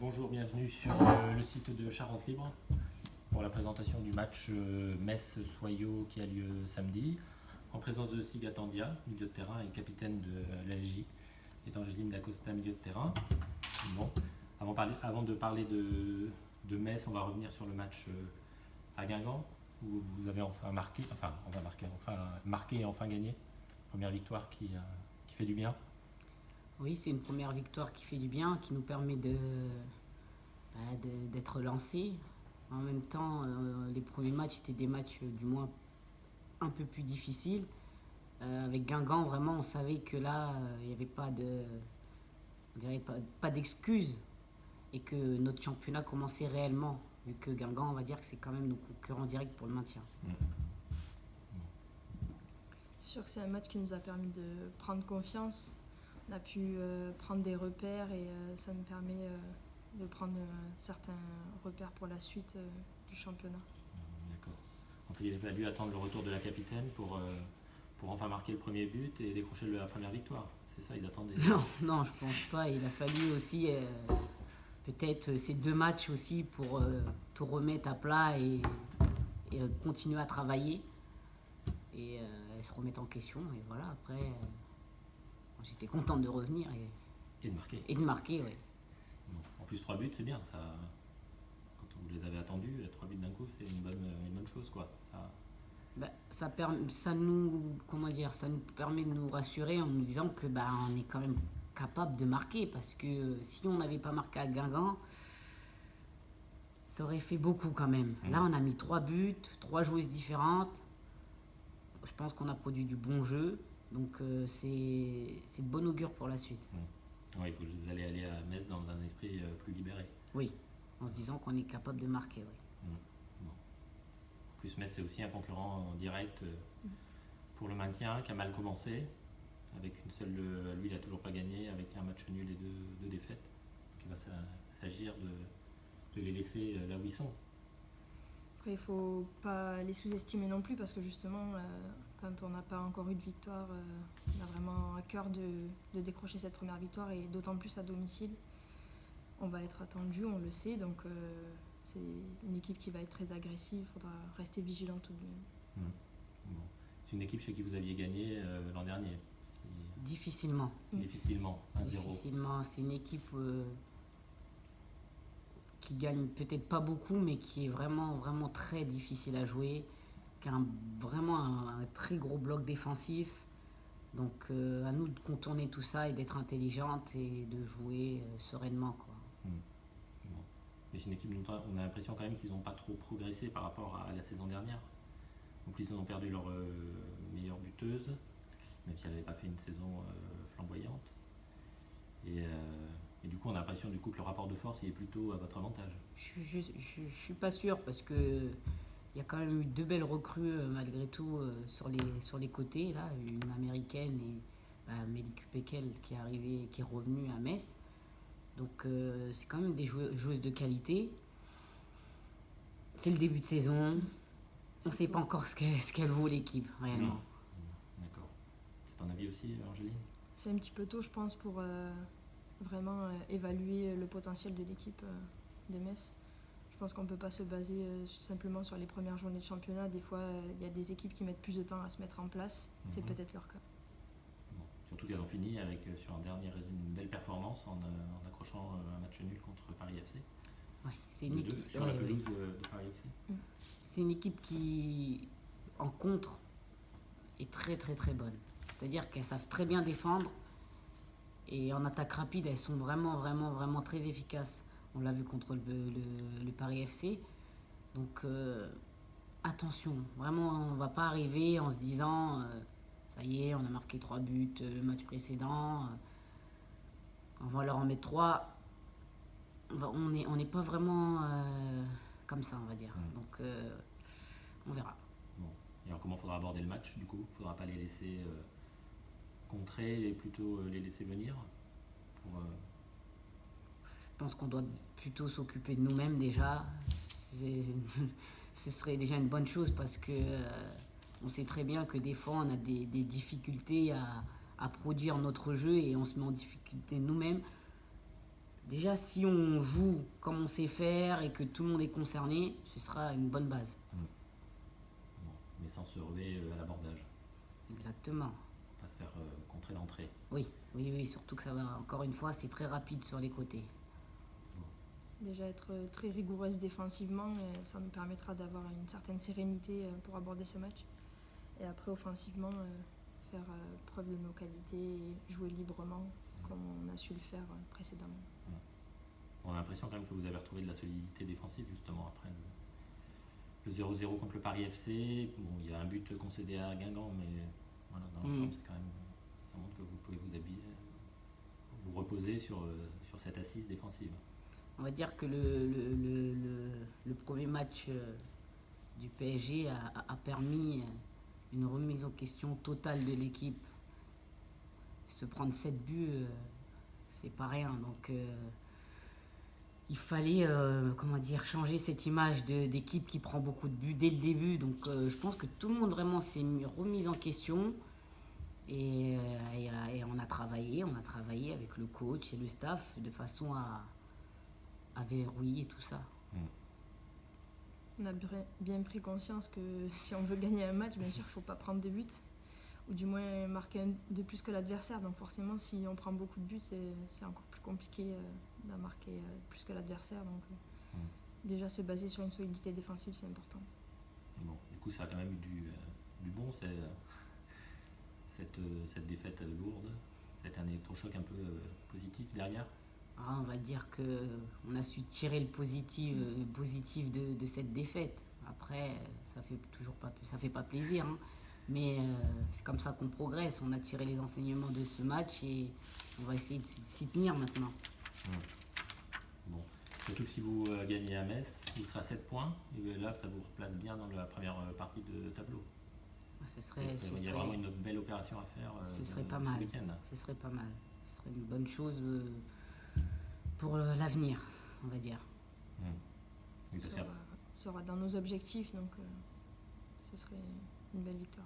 Bonjour, bienvenue sur le site de Charente Libre pour la présentation du match Metz-Soyaux qui a lieu samedi, en présence de Siga Tandia, milieu de terrain et capitaine de l'ASJ, et d'Angéline Dacosta, milieu de terrain. Bon, avant de parler de Metz, on va revenir sur le match à Guingamp, où vous avez enfin marqué et enfin gagné. Première victoire qui fait du bien. Oui, c'est une première victoire qui fait du bien, qui nous permet d'être lancés. En même temps, les premiers matchs étaient des matchs du moins un peu plus difficiles. Avec Guingamp, vraiment, on savait que là, il n'y avait pas d'excuses et que notre championnat commençait réellement. Vu que Guingamp, on va dire que c'est quand même nos concurrents directs pour le maintien. C'est sûr que c'est un match qui nous a permis de prendre confiance. On a pu prendre des repères et ça nous permet de prendre certains repères pour la suite du championnat. D'accord. En fait, il a fallu attendre le retour de la capitaine pour enfin marquer le premier but et décrocher la première victoire. C'est ça, ils attendaient. Non, je pense pas. Il a fallu aussi peut-être ces 2 matchs aussi pour tout remettre à plat et continuer à travailler et se remettre en question. Et voilà, après, j'étais contente de revenir Et de marquer. et de marquer, oui. Bon. En plus, 3 buts, c'est bien. Ça, quand vous les avez attendus, 3 buts d'un coup, c'est une bonne chose, quoi. Ça nous permet de nous rassurer en nous disant que on est quand même capable de marquer, parce que si on n'avait pas marqué à Guingamp, ça aurait fait beaucoup quand même. Là, on a mis 3 buts, 3 joueuses différentes. Je pense qu'on a produit du bon jeu, donc c'est de bon augure pour la suite. Oui, vous allez aller à Metz dans un esprit plus libéré. Oui, en se disant qu'on est capable de marquer, oui. Bon. En plus, Metz, c'est aussi un concurrent en direct pour le maintien, qui a mal commencé. Avec une seule, lui, il n'a toujours pas gagné, avec un match nul et deux défaites. Donc, il va s'agir de les laisser là où ils sont. Après, il ne faut pas les sous-estimer non plus parce que justement, quand on n'a pas encore eu de victoire, on a vraiment à cœur de décrocher cette première victoire et d'autant plus à domicile. On va être attendu, on le sait, donc c'est une équipe qui va être très agressive, il faudra rester vigilant tout de même. Bon. C'est une équipe chez qui vous aviez gagné l'an dernier. Difficilement. Difficilement, 1-0. Difficilement, c'est une équipe qui gagne peut-être pas beaucoup, mais qui est vraiment, vraiment très difficile à jouer, qui a vraiment un très gros bloc défensif. Donc à nous de contourner tout ça et d'être intelligente et de jouer sereinement, quoi. Bon. Mais c'est une équipe dont on a l'impression quand même qu'ils n'ont pas trop progressé par rapport à la saison dernière. Donc ils ont perdu leur meilleure buteuse, même si elle n'avait pas fait une saison flamboyante. Et du coup, on a l'impression que le rapport de force il est plutôt à votre avantage. Je suis pas sûr, parce que il y a quand même eu 2 belles recrues malgré tout sur les côtés là, une américaine et Melike Pekel qui est revenue à Metz. Donc c'est quand même des joueuses de qualité. C'est le début de saison. On ne sait pas encore ce qu'elle vaut, l'équipe, réellement. D'accord. C'est ton avis aussi, Angéline ? C'est un petit peu tôt, je pense, pour vraiment évaluer le potentiel de l'équipe de Metz. Je pense qu'on ne peut pas se baser simplement sur les premières journées de championnat. Des fois, il y a des équipes qui mettent plus de temps à se mettre en place. C'est peut-être leur cas. Bon. Surtout qu'elles ont fini avec, sur une belle performance en accrochant un match nul contre Paris FC. Ouais, c'est une équipe sur la pelouse de Paris FC. C'est une équipe qui, en contre, est très très très bonne. C'est-à-dire qu'elles savent très bien défendre et en attaque rapide, elles sont vraiment vraiment vraiment très efficaces. On l'a vu contre le Paris FC. Donc attention, vraiment, on ne va pas arriver en se disant ça y est, on a marqué 3 buts le match précédent, on va leur en mettre 3. On n'est pas vraiment comme ça, on va dire. Donc on verra. Bon. Et alors comment faudra aborder le match du coup ? Il ne faudra pas les laisser contrer et plutôt les laisser venir pour, Je pense qu'on doit plutôt s'occuper de nous-mêmes déjà. Ce serait déjà une bonne chose, parce que on sait très bien que des fois on a des difficultés à produire notre jeu et on se met en difficulté nous-mêmes. déjà, si on joue comme on sait faire et que tout le monde est concerné, ce sera une bonne base. Bon, mais sans se relever à l'abordage, Exactement. pas se faire contrer l'entrée. Oui, surtout que ça va, encore une fois, c'est très rapide sur les côtés. Déjà être très rigoureuse défensivement, ça nous permettra d'avoir une certaine sérénité pour aborder ce match. Et après, offensivement, faire preuve de nos qualités et jouer librement comme on a su le faire précédemment. On a l'impression quand même que vous avez retrouvé de la solidité défensive justement après le 0-0 contre le Paris FC. Bon, il y a un but concédé à Guingamp, mais voilà, dans l'ensemble, c'est quand même, ça montre que vous pouvez vous reposer sur cette assise défensive. On va dire que le premier match du PSG a permis une remise en question totale de l'équipe. Se prendre 7 buts, c'est pas rien. Donc il fallait changer cette image d'équipe qui prend beaucoup de buts dès le début. Donc je pense que tout le monde vraiment s'est remis en question. Et on a travaillé avec le coach et le staff de façon à verrouiller tout ça. On a bien pris conscience que si on veut gagner un match, bien sûr, il ne faut pas prendre de buts, ou du moins marquer un de plus que l'adversaire. Donc forcément, si on prend beaucoup de buts, c'est encore plus compliqué d'en marquer plus que l'adversaire. Donc déjà, se baser sur une solidité défensive, c'est important. Bon, du coup, ça a quand même eu du bon, cette défaite lourde. Ça a été un électrochoc un peu positif derrière. On va dire qu'on a su tirer le positif de cette défaite. Après, ça fait pas plaisir, hein. Mais c'est comme ça qu'on progresse. On a tiré les enseignements de ce match et on va essayer de s'y tenir maintenant. Bon, surtout que si vous gagnez à Metz, vous serez à 7 points. Et là, ça vous replace bien dans la première partie de tableau. Il y a vraiment une belle opération à faire. Ce serait pas mal. Ce serait pas mal. Ce serait une bonne chose pour l'avenir, on va dire. Sera dans nos objectifs, donc ce serait une belle victoire.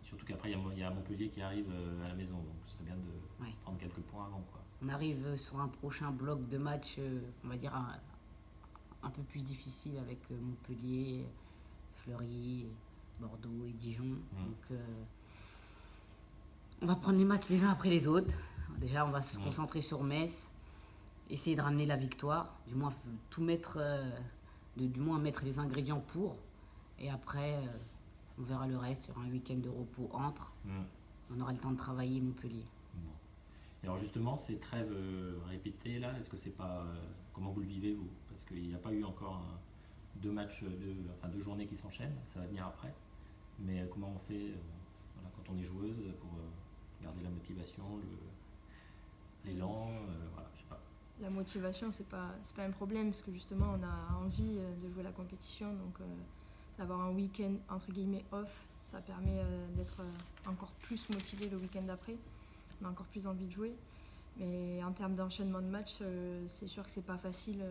Surtout qu'après, il y a Montpellier qui arrive à la maison, donc ce serait bien de prendre quelques points avant, quoi. On arrive sur un prochain bloc de match, on va dire un peu plus difficile avec Montpellier, Fleury, Bordeaux et Dijon. Donc on va prendre les matchs les uns après les autres. Déjà, on va se concentrer sur Metz, essayer de ramener la victoire, du moins tout mettre, du moins mettre les ingrédients pour. Et après, on verra le reste. Il y aura un week-end de repos entre. On aura le temps de travailler Montpellier. Bon. Et alors justement, ces trêves répétées là, est-ce que c'est pas comment vous le vivez vous? Parce qu'il n'y a pas eu encore deux journées qui s'enchaînent. Ça va venir après. Mais comment on fait quand on est joueuse pour garder la motivation, l'élan, je sais pas. La motivation, c'est pas un problème parce que justement, on a envie de jouer la compétition, donc d'avoir un week-end entre guillemets off, ça permet d'être encore plus motivé le week-end d'après. On a encore plus envie de jouer. Mais en termes d'enchaînement de matchs, c'est sûr que c'est pas facile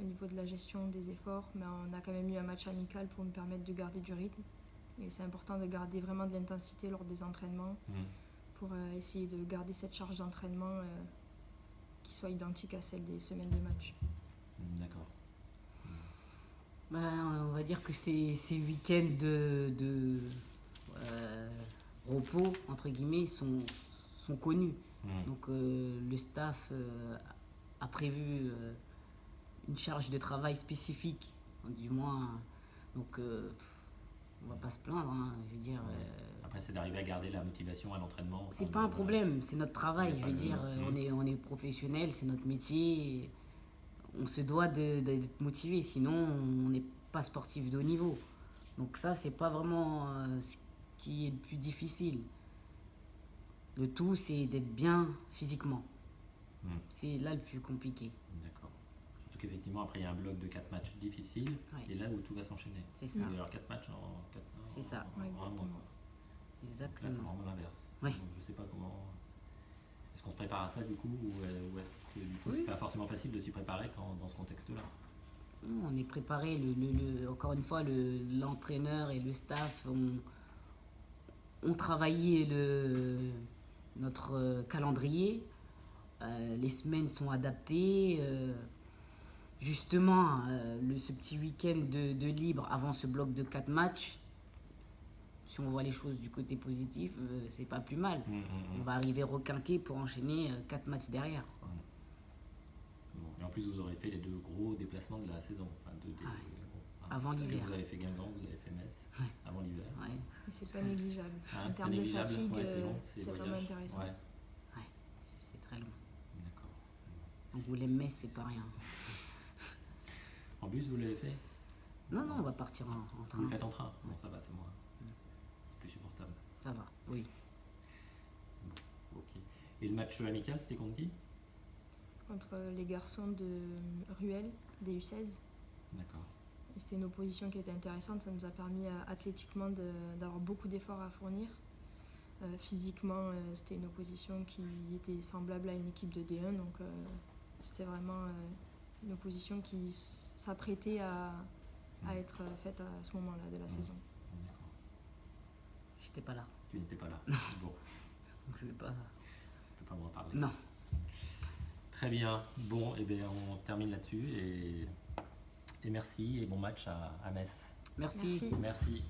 au niveau de la gestion des efforts, mais on a quand même eu un match amical pour nous permettre de garder du rythme. Et c'est important de garder vraiment de l'intensité lors des entraînements pour essayer de garder cette charge d'entraînement qui soit identique à celle des semaines de match. D'accord. On va dire que ces week-ends de repos, entre guillemets, sont connus. Donc le staff a prévu une charge de travail spécifique, du moins. Donc on va pas se plaindre, hein, je veux dire. Après, c'est d'arriver à garder la motivation à l'entraînement. C'est pas un problème, c'est notre travail, je veux dire. On est professionnel, c'est notre métier. On se doit d'être motivé, sinon on n'est pas sportif de haut niveau. Donc ça, c'est pas vraiment ce qui est le plus difficile. Le tout, c'est d'être bien physiquement. C'est là le plus compliqué. D'accord. Surtout qu'effectivement, après, il y a un bloc de 4 matchs difficiles, et là où tout va s'enchaîner. C'est ça. Il y aura 4 matchs en 4 mois. C'est ça. Exactement. Exactement. Là, c'est vraiment l'inverse. Oui. Donc, je sais pas comment. Est-ce qu'on se prépare à ça du coup, ou est-ce que du coup, c'est pas forcément facile de s'y préparer dans ce contexte-là? On est préparé. Encore une fois, l'entraîneur et le staff ont travaillé notre calendrier. Les semaines sont adaptées. Justement, ce petit week-end de libre avant ce bloc de 4 matchs, si on voit les choses du côté positif, c'est pas plus mal. On va arriver requinqué pour enchaîner 4 matchs derrière. Bon, et en plus, vous aurez fait les 2 gros déplacements de la saison. Enfin, Avant l'hiver. Vous avez fait Guingamp, vous avez fait Metz, avant l'hiver. Ouais. Et c'est pas négligeable. Ah, En c'est termes pas de négligeable. fatigue, Ouais, c'est long, c'est les vraiment voyages. intéressant. Ouais, C'est très long. d'accord. Angoulême-Metz, c'est pas rien. En bus, vous l'avez fait? Non, on va partir en Vous train. le faites en train? Bon, ça va, c'est moins. Plus supportable. Ça va, oui. Ok. Et le match amical, c'était contre qui? Contre les garçons de Ruel, des U16. D'accord. Et c'était une opposition qui était intéressante. Ça nous a permis athlétiquement d'avoir beaucoup d'efforts à fournir. Physiquement, c'était une opposition qui était semblable à une équipe de D1. Donc c'était vraiment une opposition qui s'apprêtait à être faite à ce moment-là de la saison. D'accord. J'étais pas là. Tu n'étais pas là. Bon, Donc je vais pas. tu peux pas m'en parler. Non. Très bien. Bon, et bien on termine là-dessus et merci et bon match à Metz. Merci. Merci. Merci.